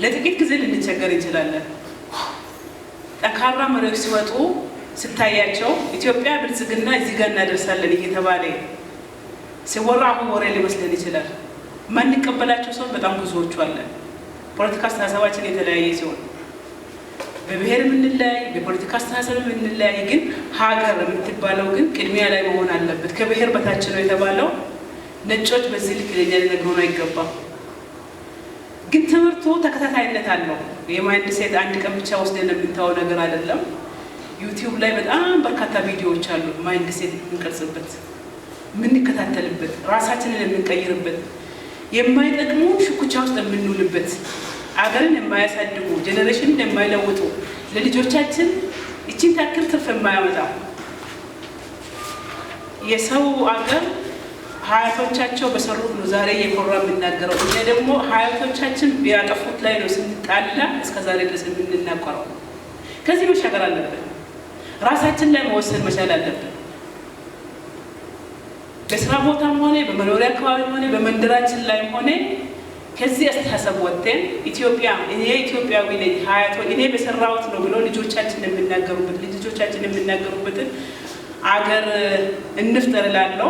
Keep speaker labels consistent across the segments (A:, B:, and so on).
A: ለጥቂት ጊዜ ልንቸገር እንችላለን። ጠንካራ መሪዎች ሲወጡ ስታያቸው ኢትዮጵያ ብልጽግና እዚህ ጋር እናደርሳለን እየተባለ ሲወራ አሁን ወሬ ሊመስለን ይችላል። ማንቀበላቸው ሰው በጣም ብዙዎቹ አለን። ፖለቲካ አስተሳሰባችን የተለያየ ሲሆን በብሔር የምንለያይ በፖለቲካ አስተሳሰብ የምንለያይ ግን ሀገር የምትባለው ግን ቅድሚያ ላይ መሆን አለበት። ከብሔር በታች ነው የተባለው ነጮች በዚህ ልክ ለኛ ሊነግሩን አይገባም። ግን ትምህርቱ ተከታታይነት አለው። የማይንድ ሴት አንድ ቀን ብቻ ወስደን የምንታው ነገር አይደለም። ዩቲዩብ ላይ በጣም በርካታ ቪዲዮዎች አሉ። ማይንድ ሴት የምንቀርጽበት፣ የምንከታተልበት፣ ራሳችንን የምንቀይርበት፣ የማይጠቅሙ ሽኩቻ ውስጥ የምንውልበት፣ አገርን የማያሳድጉ ጄኔሬሽንን የማይለውጡ ለልጆቻችን እቺን ታክል ትርፍ የማያመጣ የሰው አገር ሀያቶቻቸው በሰሩት ነው ዛሬ የኮራ የምናገረው። እኛ ደግሞ ሀያቶቻችን ቢያጠፉት ላይ ነው ስንጣላ እስከ ዛሬ ድረስ የምንናገረው። ከዚህ መሻገር አለብን። ራሳችን ላይ መወሰን መቻል አለብን። በስራ ቦታም ሆነ በመኖሪያ አካባቢም ሆነ በመንደራችን ላይ ሆነ ከዚህ አስተሳሰብ ወጥተን ኢትዮጵያ እኔ ኢትዮጵያዊ ነኝ ሀያቶች እኔ በሰራሁት ነው ብሎ ልጆቻችን የሚናገሩበትን አገር እንፍጠር እላለሁ።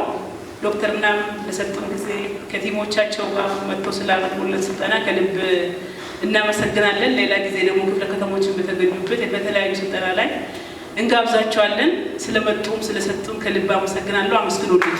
A: ዶክተርና ለሰጡን ጊዜ ከቲሞቻቸው ጋር መጥቶ ስላመጡልን ስልጠና ከልብ እናመሰግናለን። ሌላ ጊዜ ደግሞ ክፍለ ከተሞችን በተገኙበት በተለያዩ ስልጠና ላይ እንጋብዛቸዋለን። ስለመጡም ስለሰጡን ከልብ አመሰግናለሁ። አመስግኑልኝ።